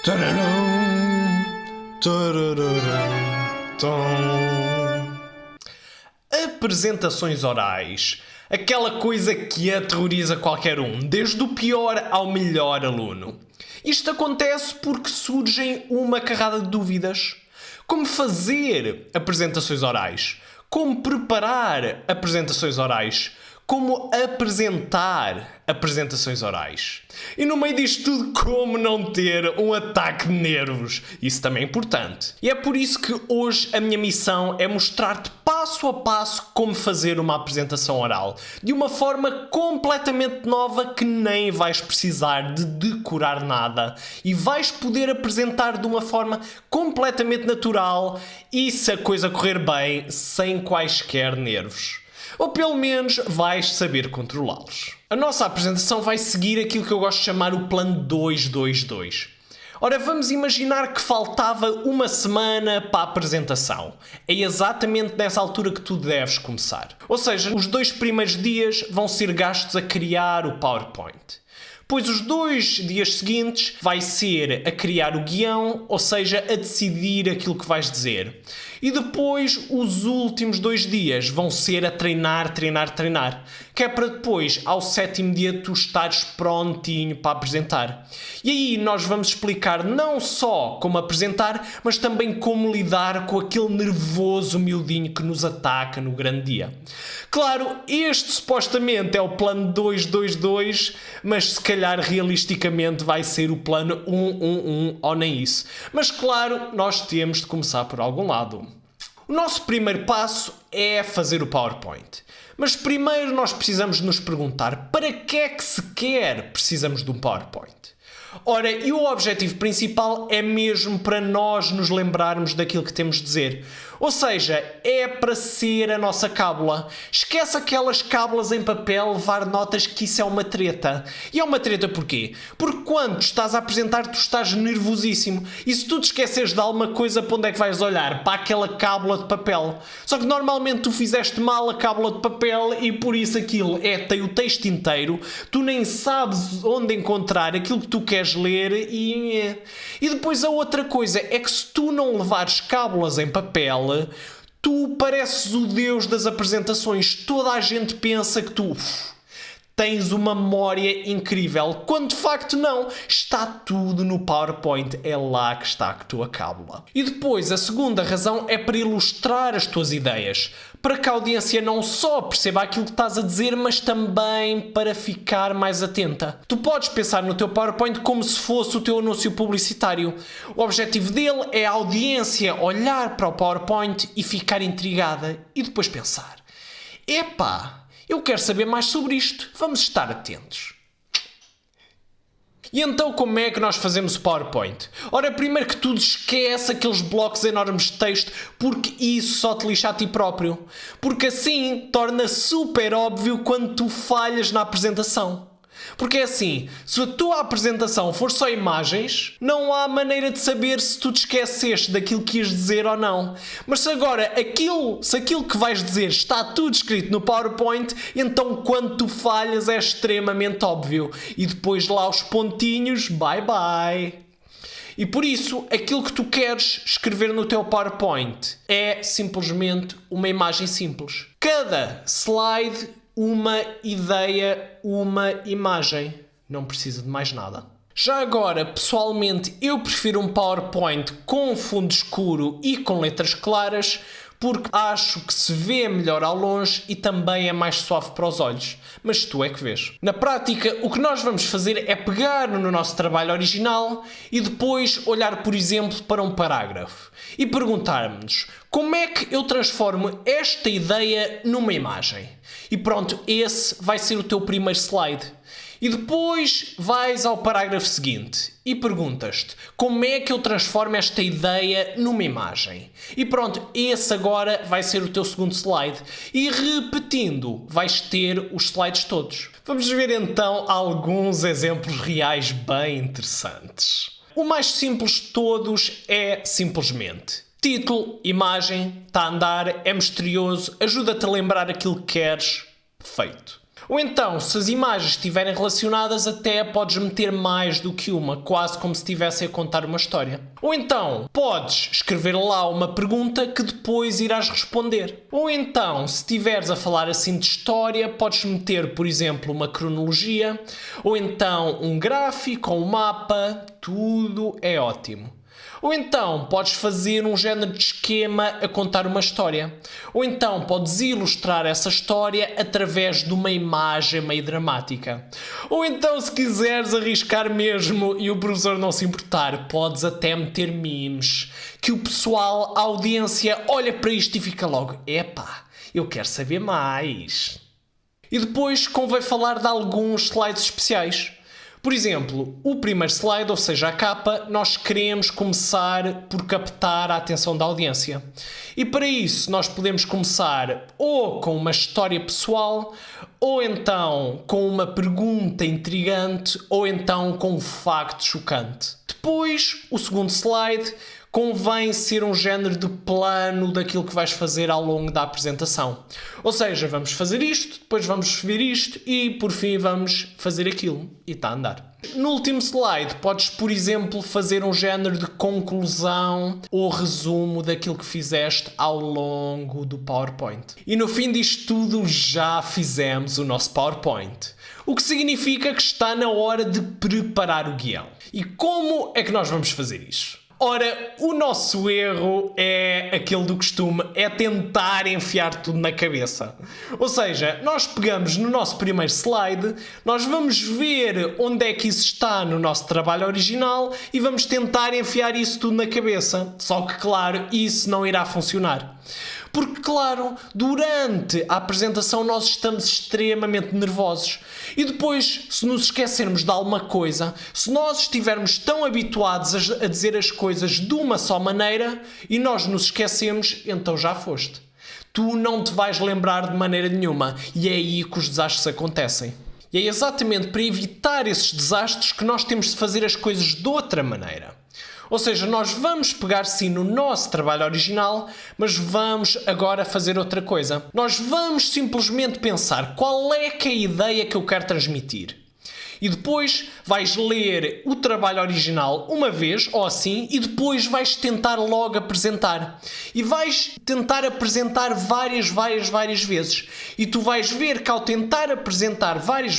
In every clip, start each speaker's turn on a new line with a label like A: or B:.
A: Tararam, tarararam, tom. Apresentações orais. Aquela coisa que aterroriza qualquer um, desde o pior ao melhor aluno. Isto acontece porque surgem uma carrada de dúvidas. Como fazer apresentações orais? Como preparar apresentações orais? Como apresentar apresentações orais? E no meio disto tudo, como não ter um ataque de nervos? Isso também é importante. E é por isso que hoje a minha missão é mostrar-te passo a passo como fazer uma apresentação oral. De uma forma completamente nova que nem vais precisar de decorar nada. E vais poder apresentar de uma forma completamente natural e, se a coisa correr bem, sem quaisquer nervos. Ou pelo menos vais saber controlá-los. A nossa apresentação vai seguir aquilo que eu gosto de chamar o plano 2-2-2. Ora, vamos imaginar que faltava uma semana para a apresentação. É exatamente nessa altura que tu deves começar. Ou seja, os 2 primeiros dias vão ser gastos a criar o PowerPoint. Pois os 2 dias seguintes vai ser a criar o guião, ou seja, a decidir aquilo que vais dizer. E depois os últimos 2 dias vão ser a treinar. Que é para depois, ao 7º dia, tu estares prontinho para apresentar. E aí nós vamos explicar não só como apresentar, mas também como lidar com aquele nervoso miudinho que nos ataca no grande dia. Claro, este supostamente é o plano 2-2-2, mas se calhar realisticamente vai ser o plano 1-1-1 ou nem isso. Mas claro, nós temos de começar por algum lado. O nosso primeiro passo é fazer o PowerPoint. Mas primeiro nós precisamos nos perguntar para que é que sequer precisamos de um PowerPoint. Ora, e o objetivo principal é mesmo para nós nos lembrarmos daquilo que temos de dizer. Ou seja, é para ser a nossa cábula. Esquece aquelas cábulas em papel, levar notas, que isso é uma treta. E é uma treta porquê? Porque quando tu estás a apresentar, tu estás nervosíssimo. E se tu te esqueceres de alguma coisa, para onde é que vais olhar? Para aquela cábula de papel. Só que normalmente tu fizeste mal a cábula de papel e por isso aquilo tem o texto inteiro. Tu nem sabes onde encontrar aquilo que tu queres ler e depois a outra coisa é que se tu não levares cábulas em papel, tu pareces o deus das apresentações. Toda a gente pensa que tu tens uma memória incrível, quando de facto não. Está tudo no PowerPoint, é lá que está a tua cábula. E depois, a segunda razão é para ilustrar as tuas ideias, para que a audiência não só perceba aquilo que estás a dizer, mas também para ficar mais atenta. Tu podes pensar no teu PowerPoint como se fosse o teu anúncio publicitário. O objetivo dele é a audiência olhar para o PowerPoint e ficar intrigada e depois pensar: epá, eu quero saber mais sobre isto, vamos estar atentos. E então como é que nós fazemos o PowerPoint? Ora, primeiro que tudo, esquece aqueles blocos enormes de texto, porque isso só te lixa a ti próprio. Porque assim torna super óbvio quando tu falhas na apresentação. Porque é assim, se a tua apresentação for só imagens, não há maneira de saber se tu te esqueceste daquilo que ias dizer ou não. Mas se agora se aquilo que vais dizer está tudo escrito no PowerPoint, então quando tu falhas é extremamente óbvio. E depois lá os pontinhos, bye bye. E por isso, aquilo que tu queres escrever no teu PowerPoint é simplesmente uma imagem simples. Cada slide, uma ideia, uma imagem. Não precisa de mais nada. Já agora, pessoalmente, eu prefiro um PowerPoint com fundo escuro e com letras claras, porque acho que se vê melhor ao longe e também é mais suave para os olhos. Mas tu é que vês. Na prática, o que nós vamos fazer é pegar no nosso trabalho original e depois olhar, por exemplo, para um parágrafo e perguntarmos: como é que eu transformo esta ideia numa imagem? E pronto, esse vai ser o teu primeiro slide. E depois vais ao parágrafo seguinte e perguntas-te: como é que eu transformo esta ideia numa imagem? E pronto, esse agora vai ser o teu segundo slide. E repetindo, vais ter os slides todos. Vamos ver então alguns exemplos reais bem interessantes. O mais simples de todos é simplesmente título, imagem, está a andar, é misterioso, ajuda-te a lembrar aquilo que queres. Feito. Ou então, se as imagens estiverem relacionadas, até podes meter mais do que uma, quase como se estivessem a contar uma história. Ou então, podes escrever lá uma pergunta que depois irás responder. Ou então, se estiveres a falar assim de história, podes meter, por exemplo, uma cronologia, ou então um gráfico ou um mapa, tudo é ótimo. Ou então podes fazer um género de esquema a contar uma história. Ou então podes ilustrar essa história através de uma imagem meio dramática. Ou então, se quiseres arriscar mesmo e o professor não se importar, podes até meter memes, que o pessoal, a audiência, olha para isto e fica logo: epá, eu quero saber mais. E depois convém falar de alguns slides especiais. Por exemplo, o primeiro slide, ou seja, a capa, nós queremos começar por captar a atenção da audiência. E para isso nós podemos começar ou com uma história pessoal, ou então com uma pergunta intrigante, ou então com um facto chocante. Depois, o segundo slide, convém ser um género de plano daquilo que vais fazer ao longo da apresentação. Ou seja, vamos fazer isto, depois vamos ver isto e por fim vamos fazer aquilo. E está a andar. No último slide podes, por exemplo, fazer um género de conclusão ou resumo daquilo que fizeste ao longo do PowerPoint. E no fim disto tudo já fizemos o nosso PowerPoint. O que significa que está na hora de preparar o guião. E como é que nós vamos fazer isso? Ora, o nosso erro é aquele do costume, é tentar enfiar tudo na cabeça. Ou seja, nós pegamos no nosso primeiro slide, nós vamos ver onde é que isso está no nosso trabalho original e vamos tentar enfiar isso tudo na cabeça. Só que, claro, isso não irá funcionar. Porque, claro, durante a apresentação nós estamos extremamente nervosos. E depois, se nos esquecermos de alguma coisa, se nós estivermos tão habituados a dizer as coisas de uma só maneira e nós nos esquecemos, então já foste. Tu não te vais lembrar de maneira nenhuma e é aí que os desastres acontecem. E é exatamente para evitar esses desastres que nós temos de fazer as coisas de outra maneira. Ou seja, nós vamos pegar sim no nosso trabalho original, mas vamos agora fazer outra coisa. Nós vamos simplesmente pensar qual é que é a ideia que eu quero transmitir. E depois vais ler o trabalho original uma vez, ou assim, e depois vais tentar logo apresentar. E vais tentar apresentar várias vezes. E tu vais ver que ao tentar apresentar várias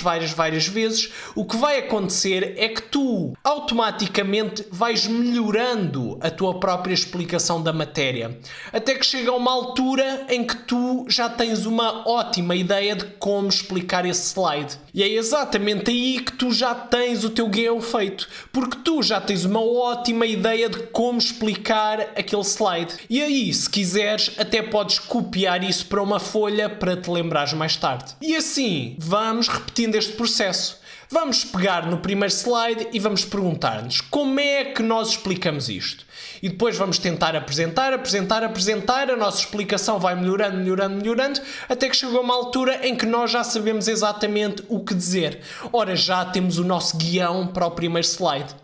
A: vezes, o que vai acontecer é que tu automaticamente vais melhorando a tua própria explicação da matéria. Até que chega a uma altura em que tu já tens uma ótima ideia de como explicar esse slide. E é exatamente aí que tu já tens o teu guião feito, porque tu já tens uma ótima ideia de como explicar aquele slide. E aí, se quiseres, até podes copiar isso para uma folha para te lembrares mais tarde. E assim, vamos repetindo este processo. Vamos pegar no primeiro slide e vamos perguntar-nos como é que nós explicamos isto. E depois vamos tentar apresentar, a nossa explicação vai melhorando, até que chegou uma altura em que nós já sabemos exatamente o que dizer. Ora, já temos o nosso guião para o primeiro slide.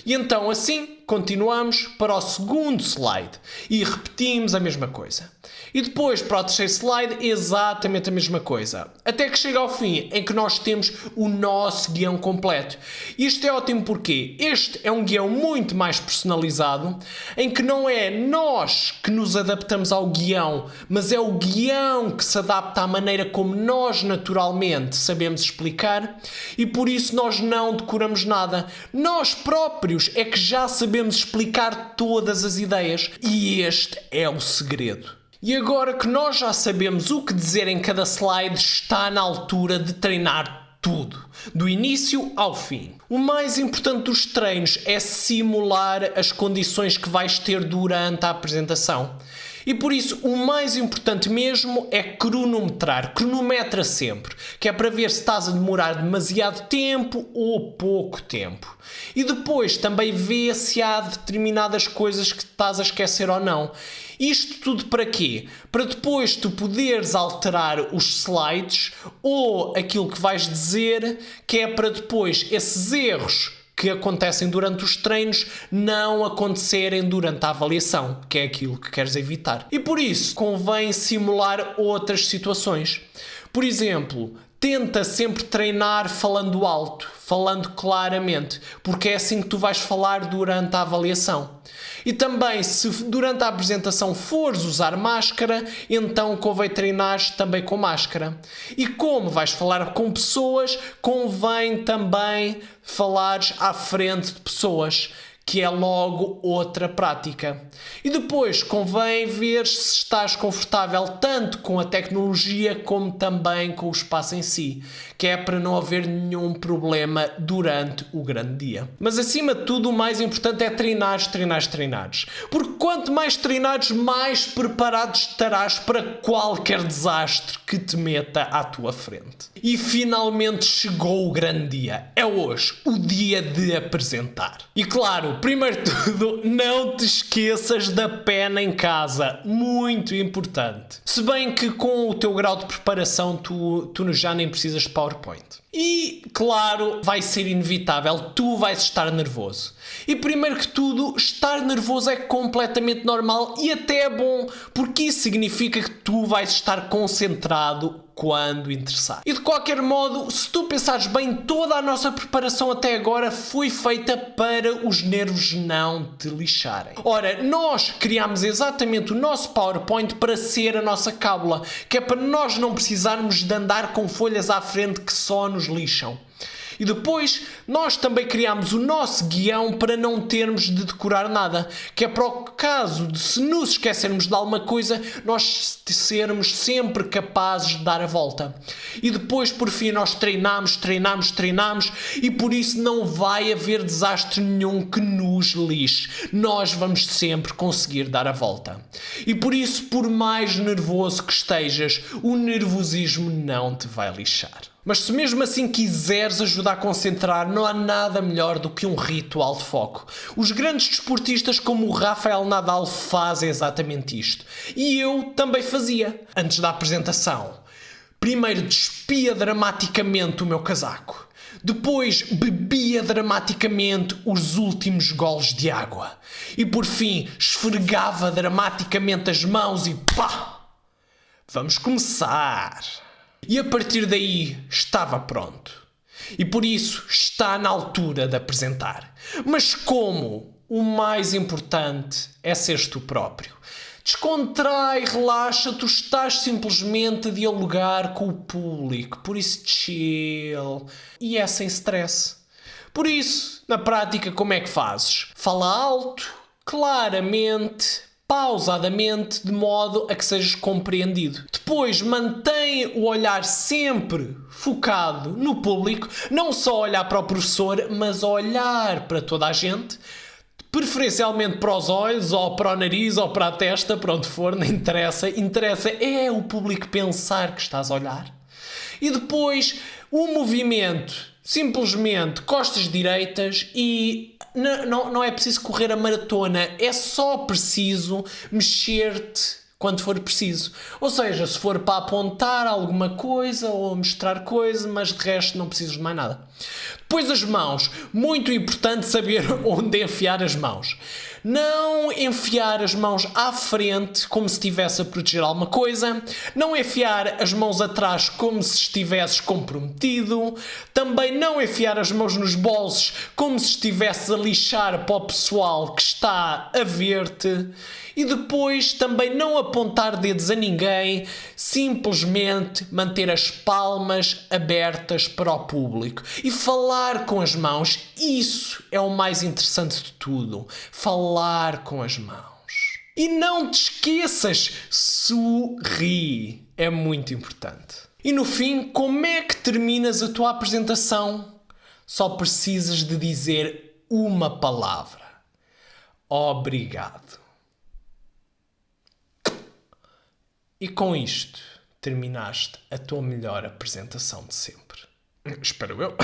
A: E então, assim, continuamos para o segundo slide e repetimos a mesma coisa. E depois, para o terceiro slide, exatamente a mesma coisa. Até que chega ao fim, em que nós temos o nosso guião completo. E isto é ótimo porque este é um guião muito mais personalizado, em que não é nós que nos adaptamos ao guião, mas é o guião que se adapta à maneira como nós naturalmente sabemos explicar, e por isso nós não decoramos nada. Nós próprios é que já sabemos explicar todas as ideias. E este é o segredo. E agora que nós já sabemos o que dizer em cada slide, está na altura de treinar tudo, do início ao fim. O mais importante dos treinos é simular as condições que vais ter durante a apresentação. E por isso, o mais importante mesmo é cronometrar. Cronometra sempre, que é para ver se estás a demorar demasiado tempo ou pouco tempo. E depois também vê se há determinadas coisas que estás a esquecer ou não. Isto tudo para quê? Para depois tu poderes alterar os slides ou aquilo que vais dizer, que é para depois esses erros que acontecem durante os treinos não acontecerem durante a avaliação, que é aquilo que queres evitar. E por isso convém simular outras situações. Por exemplo, tenta sempre treinar falando alto, falando claramente, porque é assim que tu vais falar durante a avaliação. E também, se durante a apresentação fores usar máscara, então convém treinar também com máscara. E como vais falar com pessoas, convém também falares à frente de pessoas, que é logo outra prática. E depois convém ver se estás confortável tanto com a tecnologia como também com o espaço em si, que é para não haver nenhum problema durante o grande dia. Mas acima de tudo, o mais importante é treinares. Porque quanto mais treinares, mais preparado estarás para qualquer desastre que te meta à tua frente. E finalmente chegou o grande dia. É hoje, o dia de apresentar. E claro, primeiro de tudo, não te esqueças da pena em casa. Muito importante. Se bem que com o teu grau de preparação, tu já nem precisas de PowerPoint. E, claro, vai ser inevitável. Tu vais estar nervoso. E primeiro que tudo, estar nervoso é completamente normal e até é bom, porque isso significa que tu vais estar concentrado quando interessar. E de qualquer modo, se tu pensares bem, toda a nossa preparação até agora foi feita para os nervos não te lixarem. Ora, nós criámos exatamente o nosso PowerPoint para ser a nossa cábula, que é para nós não precisarmos de andar com folhas à frente que só nos lixam. E depois, nós também criámos o nosso guião para não termos de decorar nada, que é para o caso de se nos esquecermos de alguma coisa, nós sermos sempre capazes de dar a volta. E depois, por fim, nós treinamos e por isso não vai haver desastre nenhum que nos lixe. Nós vamos sempre conseguir dar a volta. E por isso, por mais nervoso que estejas, o nervosismo não te vai lixar. Mas se mesmo assim quiseres ajudar a concentrar, não há nada melhor do que um ritual de foco. Os grandes desportistas como o Rafael Nadal fazem exatamente isto. E eu também fazia. Antes da apresentação, primeiro despia dramaticamente o meu casaco. Depois bebia dramaticamente os últimos goles de água. E por fim esfregava dramaticamente as mãos e pá! Vamos começar! E a partir daí estava pronto. E por isso está na altura de apresentar. Mas como? O mais importante é seres tu próprio. Descontrai, relaxa, tu estás simplesmente a dialogar com o público. Por isso chill. E é sem stress. Por isso, na prática, como é que fazes? Fala alto, claramente, pausadamente, de modo a que sejas compreendido. Depois mantém o olhar sempre focado no público, não só olhar para o professor, mas olhar para toda a gente, preferencialmente para os olhos, ou para o nariz, ou para a testa, para onde for, não interessa. Interessa é o público pensar que estás a olhar. E depois o movimento, simplesmente costas direitas e não é preciso correr a maratona, é só preciso mexer-te quando for preciso. Ou seja, se for para apontar alguma coisa ou mostrar coisa, mas de resto não precisas de mais nada. Depois as mãos. Muito importante saber onde enfiar as mãos. Não enfiar as mãos à frente como se estivesse a proteger alguma coisa. Não enfiar as mãos atrás como se estivesses comprometido. Também não enfiar as mãos nos bolsos como se estivesses a lixar para o pessoal que está a ver-te. E depois também não apontar dedos a ninguém, simplesmente manter as palmas abertas para o público e falar com as mãos. Isso é o mais interessante de tudo, falar com as mãos. E não te esqueças, sorri, é muito importante. E no fim, como é que terminas a tua apresentação? Só precisas de dizer uma palavra: obrigado. E com isto, terminaste a tua melhor apresentação de sempre. Espero eu.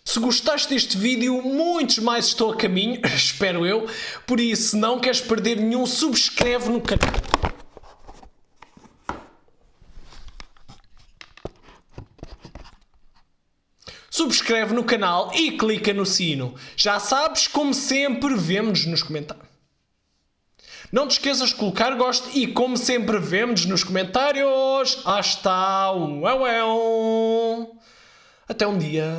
A: Se gostaste deste vídeo, muitos mais estão a caminho, espero eu. Por isso, se não queres perder nenhum, subscreve no canal. Subscreve no canal e clica no sino. Já sabes, como sempre, vemo-nos nos comentários. Não te esqueças de colocar gosto e, como sempre, vemo-nos nos comentários. Hasta um. Até um dia.